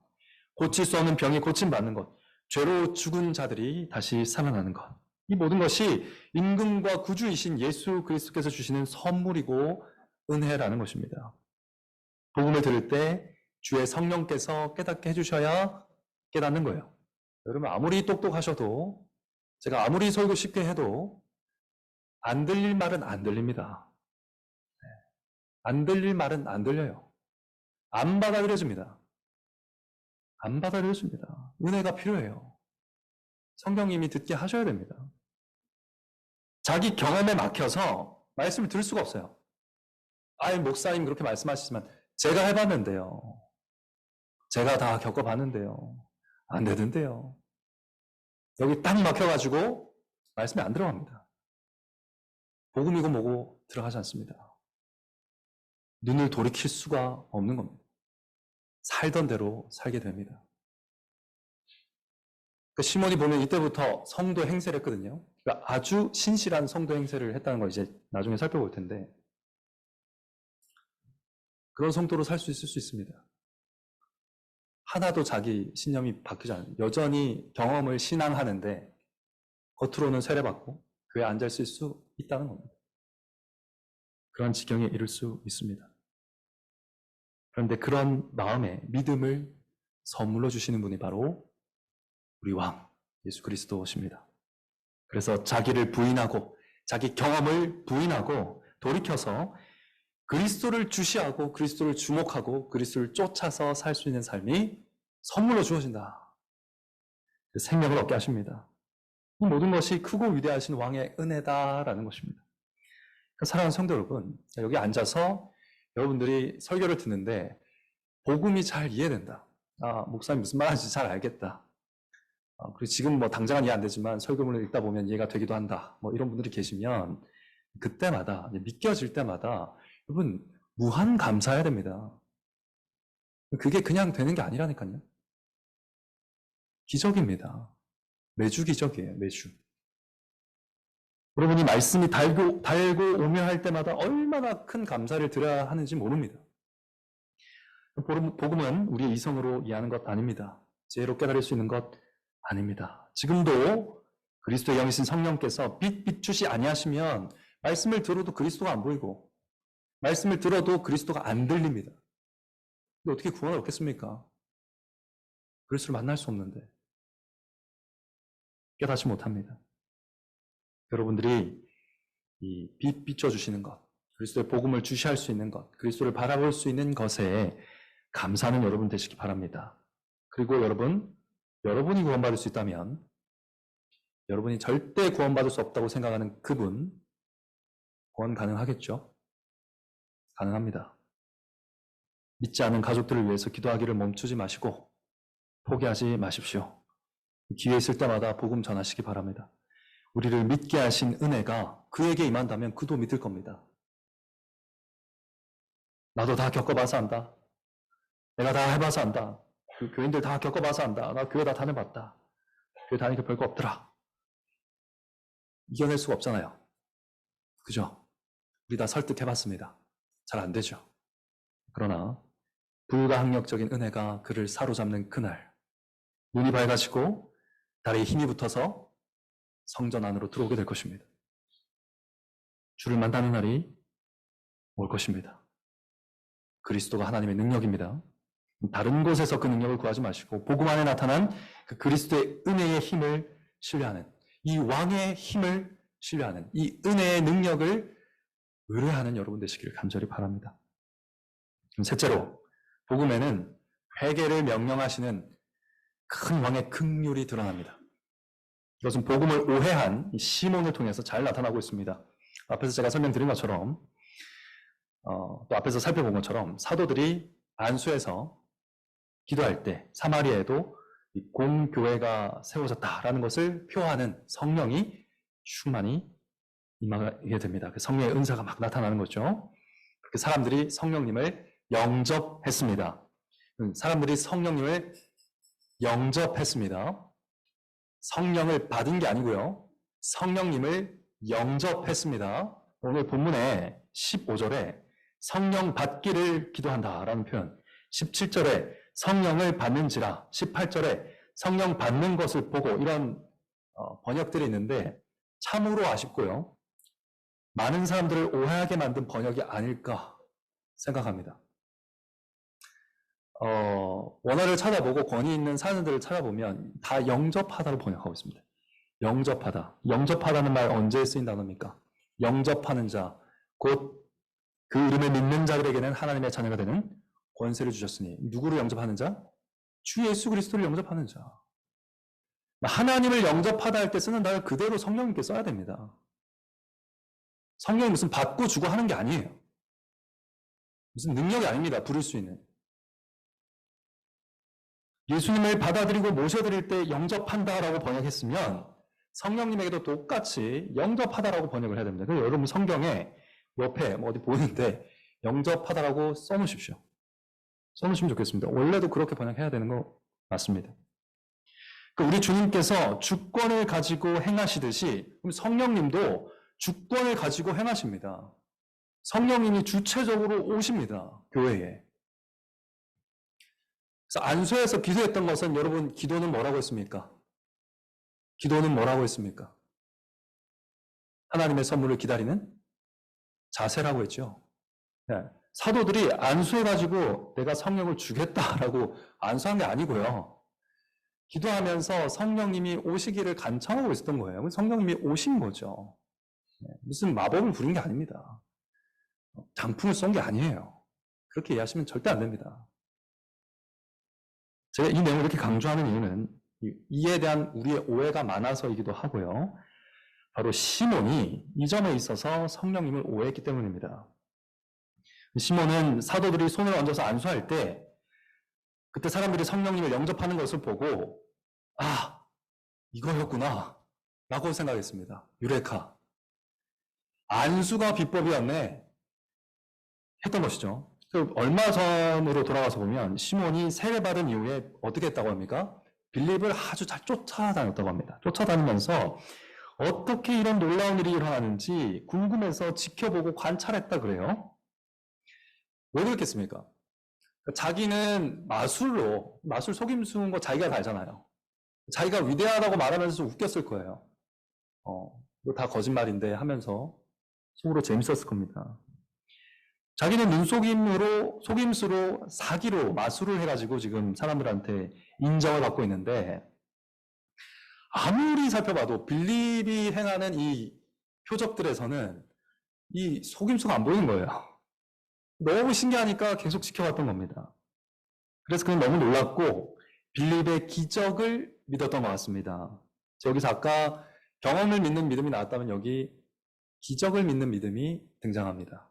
고칠 수 없는 병이 고침받는 것, 죄로 죽은 자들이 다시 살아나는 것, 이 모든 것이 임금과 구주이신 예수 그리스도께서 주시는 선물이고 은혜라는 것입니다. 복음을 들을 때 주의 성령께서 깨닫게 해주셔야 깨닫는 거예요. 여러분 아무리 똑똑하셔도 제가 아무리 설교 쉽게 해도 안 들릴 말은 안 들립니다. 안 들릴 말은 안 들려요. 안 받아들여집니다. 안 받아들여집니다. 은혜가 필요해요. 성령님이 듣게 하셔야 됩니다. 자기 경험에 막혀서 말씀을 들을 수가 없어요. 아이 목사님 그렇게 말씀하시지만 제가 해봤는데요. 제가 다 겪어봤는데요. 안 되던데요. 여기 딱 막혀가지고 말씀이 안 들어갑니다. 복음이고 뭐고 들어가지 않습니다. 눈을 돌이킬 수가 없는 겁니다. 살던 대로 살게 됩니다. 시몬이 보면 이때부터 성도 행세를 했거든요. 그러니까 아주 신실한 성도 행세를 했다는 걸 이제 나중에 살펴볼 텐데 그런 성도로 살 수 있을 수 있습니다. 하나도 자기 신념이 바뀌지 않아요. 여전히 경험을 신앙하는데 겉으로는 세례받고 교회에 앉아있을 수 있다는 겁니다. 그런 지경에 이를 수 있습니다. 그런데 그런 마음에 믿음을 선물로 주시는 분이 바로 우리 왕 예수 그리스도십니다. 그래서 자기를 부인하고 자기 경험을 부인하고 돌이켜서 그리스도를 주시하고 그리스도를 주목하고 그리스도를 쫓아서 살 수 있는 삶이 선물로 주어진다. 생명을 얻게 하십니다. 이 모든 것이 크고 위대하신 왕의 은혜다라는 것입니다. 사랑하는 성도 여러분, 여기 앉아서 여러분들이 설교를 듣는데 복음이 잘 이해된다. 목사님 무슨 말하는지 잘 알겠다. 그리고 지금 뭐 당장은 이해 안 되지만 설교문을 읽다 보면 이해가 되기도 한다. 뭐 이런 분들이 계시면 그때마다 믿겨질 때마다 여러분 무한 감사해야 됩니다. 그게 그냥 되는 게 아니라니까요. 기적입니다. 매주 기적이에요. 매주. 여러분이 말씀이 달고 오며 할 때마다 얼마나 큰 감사를 드려야 하는지 모릅니다. 복음은 우리의 이성으로 이해하는 것 아닙니다. 지혜로 깨달을 수 있는 것 아닙니다. 지금도 그리스도의 영이신 성령께서 빛 비추시 아니하시면 말씀을 들어도 그리스도가 안 보이고 말씀을 들어도 그리스도가 안 들립니다. 근데 어떻게 구원을 얻겠습니까? 그리스도를 만날 수 없는데 깨닫지 못합니다. 여러분들이 이 빛 비춰주시는 것, 그리스도의 복음을 주시할 수 있는 것, 그리스도를 바라볼 수 있는 것에 감사하는 여러분 되시기 바랍니다. 그리고 여러분이 구원받을 수 있다면 여러분이 절대 구원받을 수 없다고 생각하는 그분 구원 가능하겠죠? 가능합니다. 믿지 않은 가족들을 위해서 기도하기를 멈추지 마시고 포기하지 마십시오. 기회 있을 때마다 복음 전하시기 바랍니다. 우리를 믿게 하신 은혜가 그에게 임한다면 그도 믿을 겁니다. 나도 다 겪어봐서 안다. 내가 다 해봐서 안다. 그 교인들 다 겪어봐서 안다. 나 교회 다 다녀봤다. 교회 다니니까 별거 없더라. 이겨낼 수가 없잖아요. 그죠? 우리 다 설득해봤습니다. 잘 안 되죠. 그러나 불가항력적인 은혜가 그를 사로잡는 그날 눈이 밝아지고 다리에 힘이 붙어서 성전 안으로 들어오게 될 것입니다. 주를 만나는 날이 올 것입니다. 그리스도가 하나님의 능력입니다. 다른 곳에서 그 능력을 구하지 마시고 복음 안에 나타난 그 그리스도의 은혜의 힘을 신뢰하는 이 왕의 힘을 신뢰하는 이 은혜의 능력을 의뢰하는 여러분 되시기를 간절히 바랍니다. 셋째로 복음에는 회개를 명령하시는 큰 왕의 긍휼이 드러납니다. 이것은 복음을 오해한 시몬을 통해서 잘 나타나고 있습니다. 앞에서 제가 설명드린 것처럼 또 앞에서 살펴본 것처럼 사도들이 안수에서 기도할 때 사마리아에도 공교회가 세워졌다라는 것을 표하는 성령이 충만히 임하게 됩니다. 그 성령의 은사가 막 나타나는 거죠. 그렇게 사람들이 성령님을 영접했습니다. 사람들이 성령님을 영접했습니다. 성령을 받은 게 아니고요. 성령님을 영접했습니다. 오늘 본문의 15절에 성령 받기를 기도한다라는 표현, 17절에 성령을 받는지라, 18절에 성령 받는 것을 보고 이런 번역들이 있는데 참으로 아쉽고요. 많은 사람들을 오해하게 만든 번역이 아닐까 생각합니다. 원어를 찾아보고 권위 있는 사전들을 찾아보면 다 영접하다로 번역하고 있습니다. 영접하다. 영접하다는 말 언제 쓰인 단어입니까? 영접하는 자, 곧 그 이름을 믿는 자들에게는 하나님의 자녀가 되는 권세를 주셨으니 누구를 영접하는 자? 주 예수 그리스도를 영접하는 자. 하나님을 영접하다 할 때 쓰는 단어를 그대로 성령님께 써야 됩니다. 성령이 무슨 받고 주고 하는 게 아니에요. 무슨 능력이 아닙니다. 부를 수 있는. 예수님을 받아들이고 모셔드릴 때 영접한다라고 번역했으면 성령님에게도 똑같이 영접하다라고 번역을 해야 됩니다. 그래서 여러분 성경에 옆에 어디 보이는데 영접하다라고 써놓으십시오. 써놓으시면 좋겠습니다. 원래도 그렇게 번역해야 되는 거 맞습니다. 우리 주님께서 주권을 가지고 행하시듯이 성령님도 주권을 가지고 행하십니다. 성령님이 주체적으로 오십니다. 교회에. 그래서 안수에서 기도했던 것은 여러분 기도는 뭐라고 했습니까? 기도는 뭐라고 했습니까? 하나님의 선물을 기다리는 자세라고 했죠. 네. 사도들이 안수해가지고 내가 성령을 주겠다라고 안수한 게 아니고요. 기도하면서 성령님이 오시기를 간청하고 있었던 거예요. 성령님이 오신 거죠. 무슨 마법을 부린 게 아닙니다. 장풍을 쏜 게 아니에요. 그렇게 이해하시면 절대 안 됩니다. 제가 이 내용을 이렇게 강조하는 이유는 이에 대한 우리의 오해가 많아서이기도 하고요. 바로 시몬이 이 점에 있어서 성령님을 오해했기 때문입니다. 시몬은 사도들이 손을 얹어서 안수할 때 그때 사람들이 성령님을 영접하는 것을 보고 아, 이거였구나 라고 생각했습니다. 유레카. 안수가 비법이었네 했던 것이죠. 얼마 전으로 돌아가서 보면 시몬이 세례받은 이후에 어떻게 했다고 합니까? 빌립을 아주 잘 쫓아다녔다고 합니다. 쫓아다니면서 어떻게 이런 놀라운 일이 일어나는지 궁금해서 지켜보고 관찰했다 그래요. 왜 그랬겠습니까? 자기는 마술 속임수인 거 자기가 다 알잖아요. 자기가 위대하다고 말하면서 웃겼을 거예요. 이거 다 거짓말인데 하면서 속으로 재밌었을 겁니다. 자기는 속임수로 사기로 마술을 해가지고 지금 사람들한테 인정을 받고 있는데 아무리 살펴봐도 빌립이 행하는 이 표적들에서는 이 속임수가 안 보이는 거예요. 너무 신기하니까 계속 지켜봤던 겁니다. 그래서 그는 너무 놀랐고 빌립의 기적을 믿었던 것 같습니다. 여기서 아까 경험을 믿는 믿음이 나왔다면 여기 기적을 믿는 믿음이 등장합니다.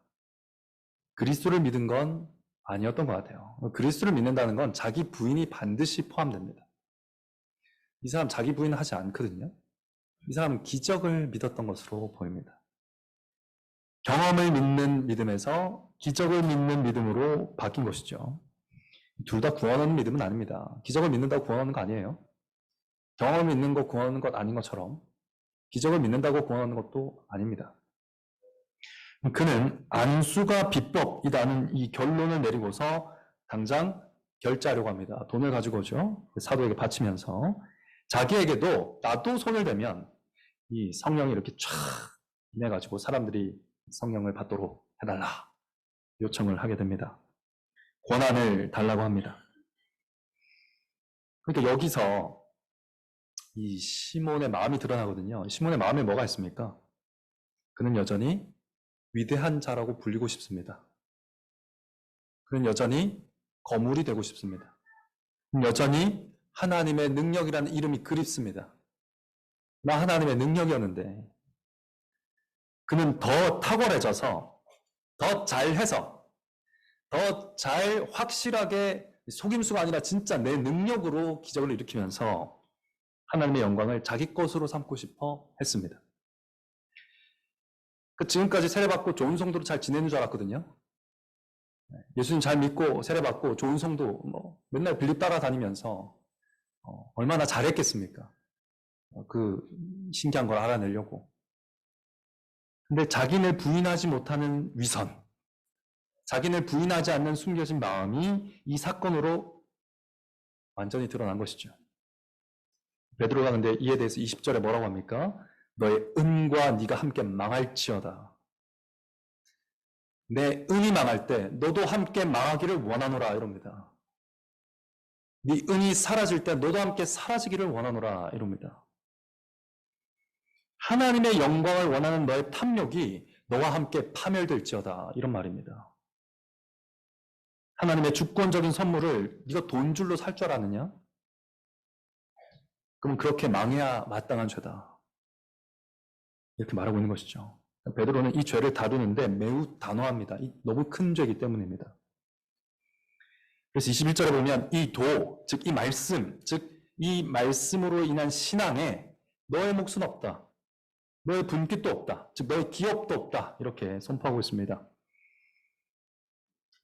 그리스도를 믿은 건 아니었던 것 같아요. 그리스도를 믿는다는 건 자기 부인이 반드시 포함됩니다. 이 사람 자기 부인은 하지 않거든요. 이 사람은 기적을 믿었던 것으로 보입니다. 경험을 믿는 믿음에서 기적을 믿는 믿음으로 바뀐 것이죠. 둘 다 구원 얻는 믿음은 아닙니다. 기적을 믿는다고 구원 얻는 거 아니에요. 경험을 믿는 거 구원 얻는 것 아닌 것처럼 기적을 믿는다고 구원 얻는 것도 아닙니다. 그는 안수가 비법이라는 이 결론을 내리고서 당장 결제하려고 합니다. 돈을 가지고 오죠. 사도에게 바치면서 자기에게도 나도 손을 대면 이 성령이 이렇게 쫙 임해가지고 사람들이 성령을 받도록 해달라 요청을 하게 됩니다. 권한을 달라고 합니다. 그러니까 여기서 이 시몬의 마음이 드러나거든요. 시몬의 마음에 뭐가 있습니까? 그는 여전히 위대한 자라고 불리고 싶습니다. 그는 여전히 거물이 되고 싶습니다. 여전히 하나님의 능력이라는 이름이 그립습니다. 나 하나님의 능력이었는데 그는 더 탁월해져서 더 잘해서 더 잘 확실하게 속임수가 아니라 진짜 내 능력으로 기적을 일으키면서 하나님의 영광을 자기 것으로 삼고 싶어 했습니다. 지금까지 세례받고 좋은 성도로 잘 지내는 줄 알았거든요. 예수님 잘 믿고 세례받고 좋은 성도 맨날 빌립 따라다니면서 얼마나 잘했겠습니까? 그 신기한 걸 알아내려고. 근데 자기를 부인하지 못하는 위선, 자기를 부인하지 않는 숨겨진 마음이 이 사건으로 완전히 드러난 것이죠. 베드로가 근데 이에 대해서 20절에 뭐라고 합니까? 너의 은과 네가 함께 망할지어다. 내 은이 망할 때 너도 함께 망하기를 원하노라 이럽니다. 네 은이 사라질 때 너도 함께 사라지기를 원하노라 이럽니다. 하나님의 영광을 원하는 너의 탐욕이 너와 함께 파멸될지어다 이런 말입니다. 하나님의 주권적인 선물을 네가 돈줄로 살 줄 아느냐? 그럼 그렇게 망해야 마땅한 죄다. 이렇게 말하고 있는 것이죠. 베드로는 이 죄를 다루는데 매우 단호합니다. 너무 큰 죄이기 때문입니다. 그래서 21절에 보면 이 도, 즉 이 말씀, 즉 이 말씀으로 인한 신앙에 너의 몫은 없다. 너의 분깃도 없다. 즉 너의 기업도 없다. 이렇게 선포하고 있습니다.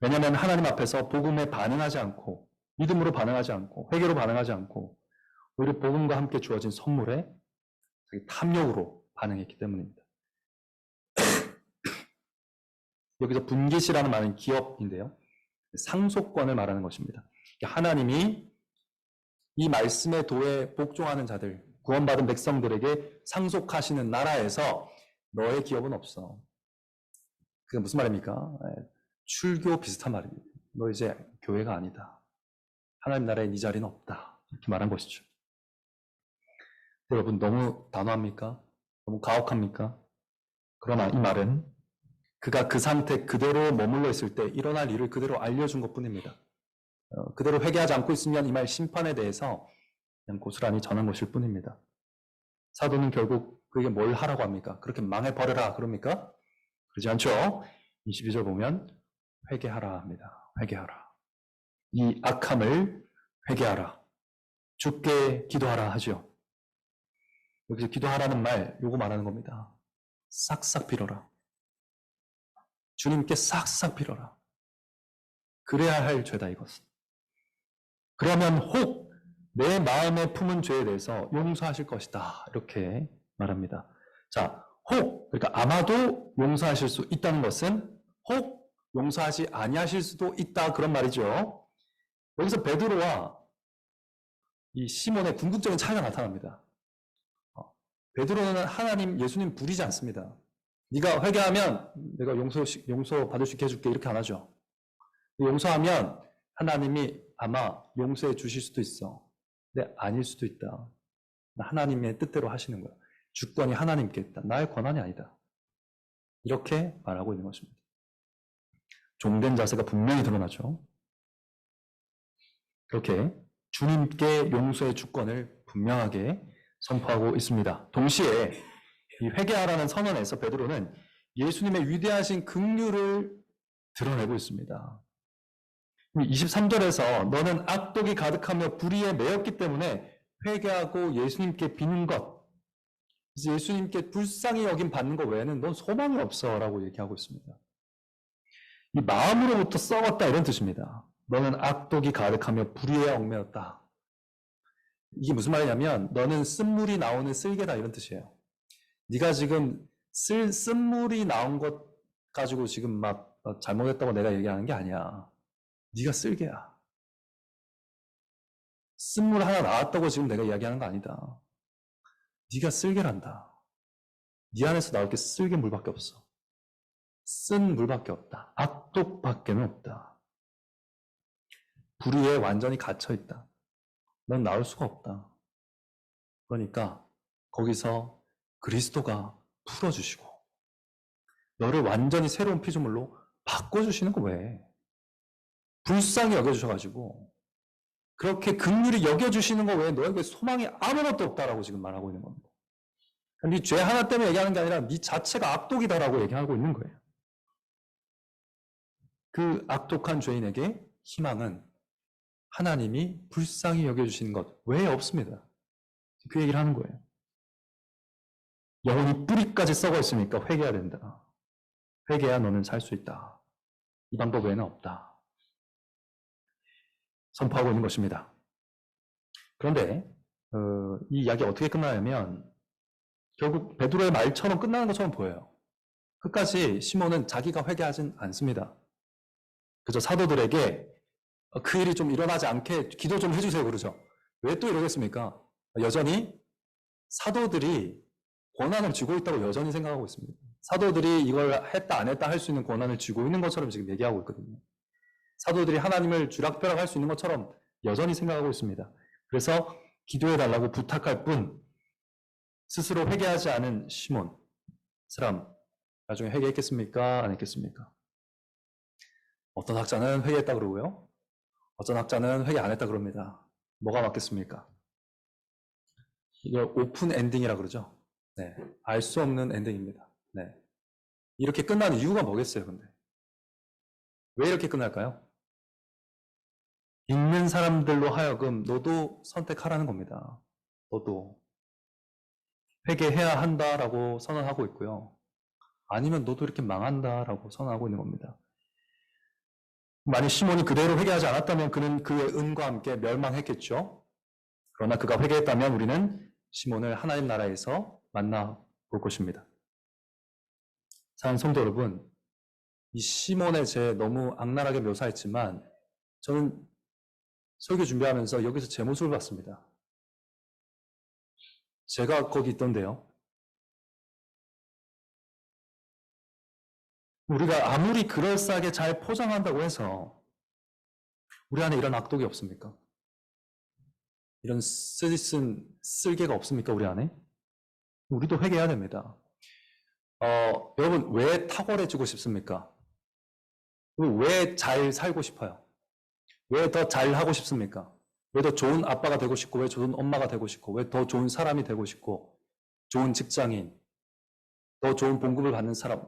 왜냐하면 하나님 앞에서 복음에 반응하지 않고 믿음으로 반응하지 않고 회개로 반응하지 않고 오히려 복음과 함께 주어진 선물에 자기 탐욕으로 반응했기 때문입니다. 여기서 분깃이라는 말은 기업인데요. 상속권을 말하는 것입니다. 하나님이 이 말씀의 도에 복종하는 자들, 구원받은 백성들에게 상속하시는 나라에서 너의 기업은 없어. 그게 무슨 말입니까? 출교 비슷한 말입니다. 너 이제 교회가 아니다. 하나님 나라에 네 자리는 없다. 이렇게 말한 것이죠. 여러분 너무 단호합니까? 너무 가혹합니까? 그러나 이 말은 그가 그 상태 그대로 머물러 있을 때 일어날 일을 그대로 알려준 것뿐입니다. 그대로 회개하지 않고 있으면 이 말 심판에 대해서 그냥 고스란히 전한 것일 뿐입니다. 사도는 결국 그에게 뭘 하라고 합니까? 그렇게 망해버려라 그럽니까? 그러지 않죠. 22절 보면 회개하라 합니다. 회개하라. 이 악함을 회개하라. 주께 기도하라 하죠. 여기서 기도하라는 말, 요거 말하는 겁니다. 싹싹 빌어라. 주님께 싹싹 빌어라. 그래야 할 죄다 이것은. 그러면 혹 내 마음에 품은 죄에 대해서 용서하실 것이다. 이렇게 말합니다. 자, 혹, 그러니까 아마도 용서하실 수 있다는 것은 혹 용서하지 아니하실 수도 있다. 그런 말이죠. 여기서 베드로와 이 시몬의 궁극적인 차이가 나타납니다. 베드로는 하나님, 예수님 부리지 않습니다. 네가 회개하면 내가 용서 받을 수 있게 해줄게 이렇게 안 하죠. 용서하면 하나님이 아마 용서해 주실 수도 있어. 근데 아닐 수도 있다. 하나님의 뜻대로 하시는 거야. 주권이 하나님께 있다. 나의 권한이 아니다. 이렇게 말하고 있는 것입니다. 종된 자세가 분명히 드러나죠. 그렇게 주님께 용서의 주권을 분명하게 선포하고 있습니다. 동시에 이 회개하라는 선언에서 베드로는 예수님의 위대하신 긍휼을 드러내고 있습니다. 23절에서 너는 악독이 가득하며 불의에 매였기 때문에 회개하고 예수님께 비는 것, 그래서 예수님께 불쌍히 여김 받는 것 외에는 넌 소망이 없어 라고 얘기하고 있습니다. 이 마음으로부터 썩었다 이런 뜻입니다. 너는 악독이 가득하며 불의에 얽매였다. 이게 무슨 말이냐면 너는 쓴물이 나오는 쓸개다 이런 뜻이에요. 네가 지금 쓴물이 나온 것 가지고 지금 막 잘못했다고 내가 얘기하는 게 아니야. 네가 쓸개야. 쓴물 하나 나왔다고 지금 내가 이야기하는 거 아니다. 네가 쓸개란다. 네 안에서 나올 게 쓸개 물밖에 없어. 쓴 물밖에 없다. 악독밖에는 없다. 불의에 완전히 갇혀있다. 넌 나올 수가 없다. 그러니까 거기서 그리스도가 풀어주시고 너를 완전히 새로운 피조물로 바꿔주시는 거 왜? 불쌍히 여겨주셔가지고 그렇게 긍휼히 여겨주시는 거 외에 너에게 소망이 아무것도 없다라고 지금 말하고 있는 겁니다. 네 죄 하나 때문에 얘기하는 게 아니라 네 자체가 악독이다라고 얘기하고 있는 거예요. 그 악독한 죄인에게 희망은 하나님이 불쌍히 여겨주시는 것 외에 없습니다. 그 얘기를 하는 거예요. 영혼이 뿌리까지 썩어 있으니까 회개해야 된다. 회개해야 너는 살 수 있다. 이 방법 외에는 없다. 선포하고 있는 것입니다. 그런데 이 이야기 어떻게 끝나냐면 결국 베드로의 말처럼 끝나는 것처럼 보여요. 끝까지 시몬은 자기가 회개하진 않습니다. 그저 사도들에게 그 일이 좀 일어나지 않게 기도 좀 해주세요 그러죠. 왜 또 이러겠습니까? 여전히 사도들이 권한을 쥐고 있다고 여전히 생각하고 있습니다. 사도들이 이걸 했다 안 했다 할 수 있는 권한을 쥐고 있는 것처럼 지금 얘기하고 있거든요. 사도들이 하나님을 쥐락펴락할 수 있는 것처럼 여전히 생각하고 있습니다. 그래서 기도해달라고 부탁할 뿐 스스로 회개하지 않은 시몬 사람 나중에 회개했겠습니까? 안 했겠습니까? 어떤 학자는 회개했다 그러고요. 어떤 학자는 회개 안 했다 그럽니다. 뭐가 맞겠습니까? 이걸 오픈 엔딩이라 그러죠. 네, 알 수 없는 엔딩입니다. 네, 이렇게 끝나는 이유가 뭐겠어요, 근데? 왜 이렇게 끝날까요? 읽는 사람들로 하여금 너도 선택하라는 겁니다. 너도 회개해야 한다라고 선언하고 있고요. 아니면 너도 이렇게 망한다라고 선언하고 있는 겁니다. 만약 시몬이 그대로 회개하지 않았다면 그는 그의 은과 함께 멸망했겠죠. 그러나 그가 회개했다면 우리는 시몬을 하나님 나라에서 만나볼 것입니다. 사랑하는 성도 여러분, 이 시몬의 죄 너무 악랄하게 묘사했지만 저는 설교 준비하면서 여기서 제 모습을 봤습니다. 제가 거기 있던데요. 우리가 아무리 그럴싸하게 잘 포장한다고 해서 우리 안에 이런 악독이 없습니까? 이런 쓰디쓴 쓸개가 없습니까? 우리 안에? 우리도 회개해야 됩니다. 여러분, 왜 탁월해지고 싶습니까? 왜 잘 살고 싶어요? 왜 더 잘하고 싶습니까? 왜 더 좋은 아빠가 되고 싶고, 왜 좋은 엄마가 되고 싶고, 왜 더 좋은 사람이 되고 싶고, 좋은 직장인, 더 좋은 봉급을 받는 사람,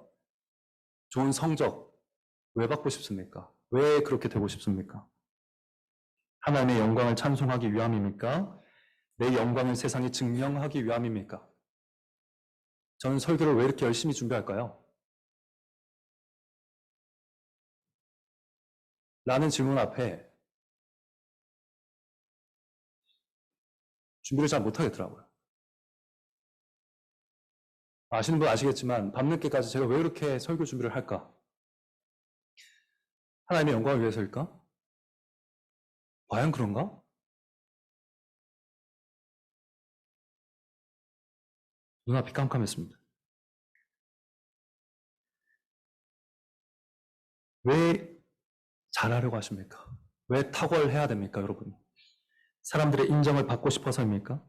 좋은 성적, 왜 받고 싶습니까? 왜 그렇게 되고 싶습니까? 하나님의 영광을 찬송하기 위함입니까? 내 영광을 세상에 증명하기 위함입니까? 저는 설교를 왜 이렇게 열심히 준비할까요? 라는 질문 앞에 준비를 잘 못하겠더라고요. 아시는 분 아시겠지만 밤늦게까지 제가 왜 이렇게 설교 준비를 할까? 하나님의 영광을 위해서일까? 과연 그런가? 눈앞이 깜깜했습니다. 왜 잘하려고 하십니까? 왜 탁월해야 됩니까, 여러분? 사람들의 인정을 받고 싶어서입니까?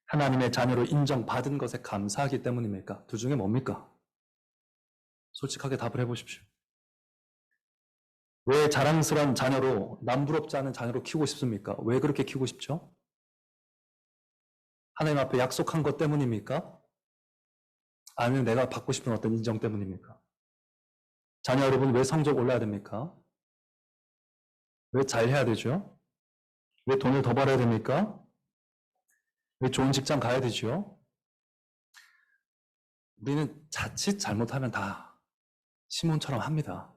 하나님의 자녀로 인정받은 것에 감사하기 때문입니까? 두 중에 뭡니까? 솔직하게 답을 해보십시오. 왜 자랑스러운 자녀로, 남부럽지 않은 자녀로 키우고 싶습니까? 왜 그렇게 키우고 싶죠? 하나님 앞에 약속한 것 때문입니까? 아니면 내가 받고 싶은 어떤 인정 때문입니까? 자녀 여러분, 왜 성적 올라야 됩니까? 왜 잘해야 되죠? 왜 돈을 더 벌어야 됩니까? 왜 좋은 직장 가야 되죠? 우리는 자칫 잘못하면 다 시몬처럼 합니다.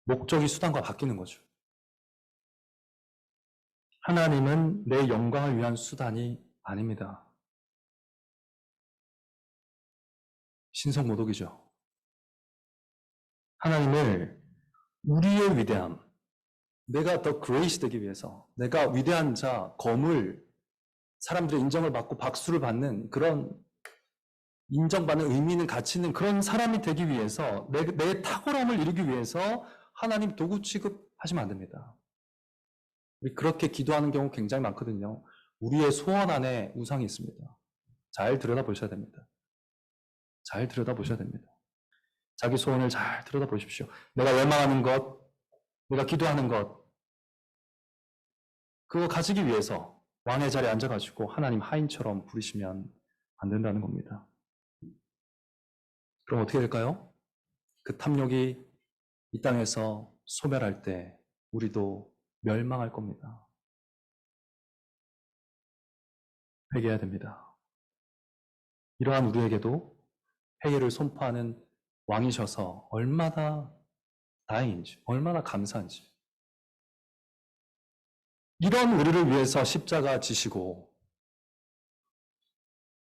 목적이 수단과 바뀌는 거죠. 하나님은 내 영광을 위한 수단이 아닙니다. 신성모독이죠. 하나님을 우리의 위대함, 내가 더 그레이시 되기 위해서, 내가 위대한 자, 거물, 사람들의 인정을 받고 박수를 받는 그런 인정받는 의미 있는 가치 있는 그런 사람이 되기 위해서 내 탁월함을 이루기 위해서 하나님 도구 취급하시면 안 됩니다. 우리 그렇게 기도하는 경우 굉장히 많거든요. 우리의 소원 안에 우상이 있습니다. 잘 들여다보셔야 됩니다. 잘 들여다보셔야 됩니다. 자기 소원을 잘 들여다보십시오. 내가 원망하는 것, 내가 기도하는 것, 그거 가지기 위해서 왕의 자리에 앉아가지고 하나님 하인처럼 부리시면 안 된다는 겁니다. 그럼 어떻게 될까요? 그 탐욕이 이 땅에서 소멸할 때 우리도 멸망할 겁니다. 회개해야 됩니다. 이러한 우리에게도 회개를 선포하는 왕이셔서 얼마나 다행인지, 얼마나 감사한지. 이런 우리를 위해서 십자가 지시고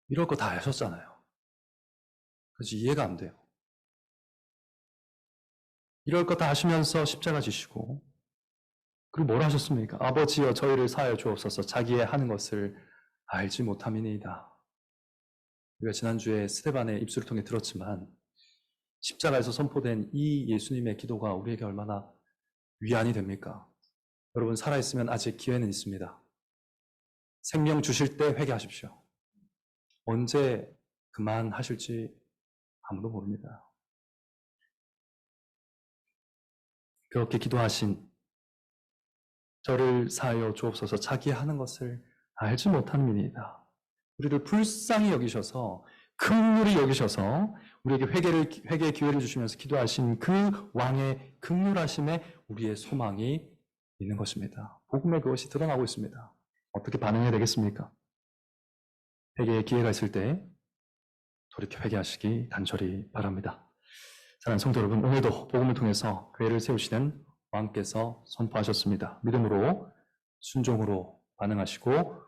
이럴 거 다 하셨잖아요. 그래서 이해가 안 돼요. 이럴 거 다 하시면서 십자가 지시고 그리고 뭘 하셨습니까? 아버지여 저희를 사하여 주옵소서 자기의 하는 것을 알지 못함이니이다. 우리가 지난주에 스데반의 입술을 통해 들었지만 십자가에서 선포된 이 예수님의 기도가 우리에게 얼마나 위안이 됩니까? 여러분 살아있으면 아직 기회는 있습니다. 생명 주실 때 회개하십시오. 언제 그만하실지 아무도 모릅니다. 그렇게 기도하신 저를 사하여 주옵소서 자기 하는 것을 알지 못함이니이다. 우리를 불쌍히 여기셔서 긍휼히 여기셔서 우리에게 회개의 기회를 주시면서 기도하신 그 왕의 긍휼하심에 우리의 소망이 있는 것입니다. 복음에 그것이 드러나고 있습니다. 어떻게 반응해야 되겠습니까? 회개의 기회가 있을 때 돌이켜 회개하시기 간절히 바랍니다. 사랑하는 성도 여러분, 오늘도 복음을 통해서 교회를 세우시는 왕께서 선포하셨습니다. 믿음으로 순종으로 반응하시고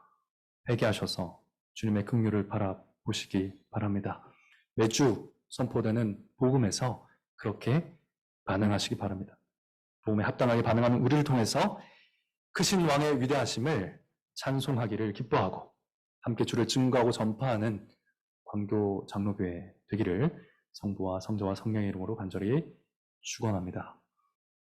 회개하셔서 주님의 긍휼을 바라보시기 바랍니다. 매주 선포되는 복음에서 그렇게 반응하시기 바랍니다. 복음에 합당하게 반응하는 우리를 통해서 크신 왕의 위대하심을 찬송하기를 기뻐하고 함께 주를 증거하고 전파하는 광교 장로교회 되기를 성부와 성자와 성령의 이름으로 간절히 축원합니다.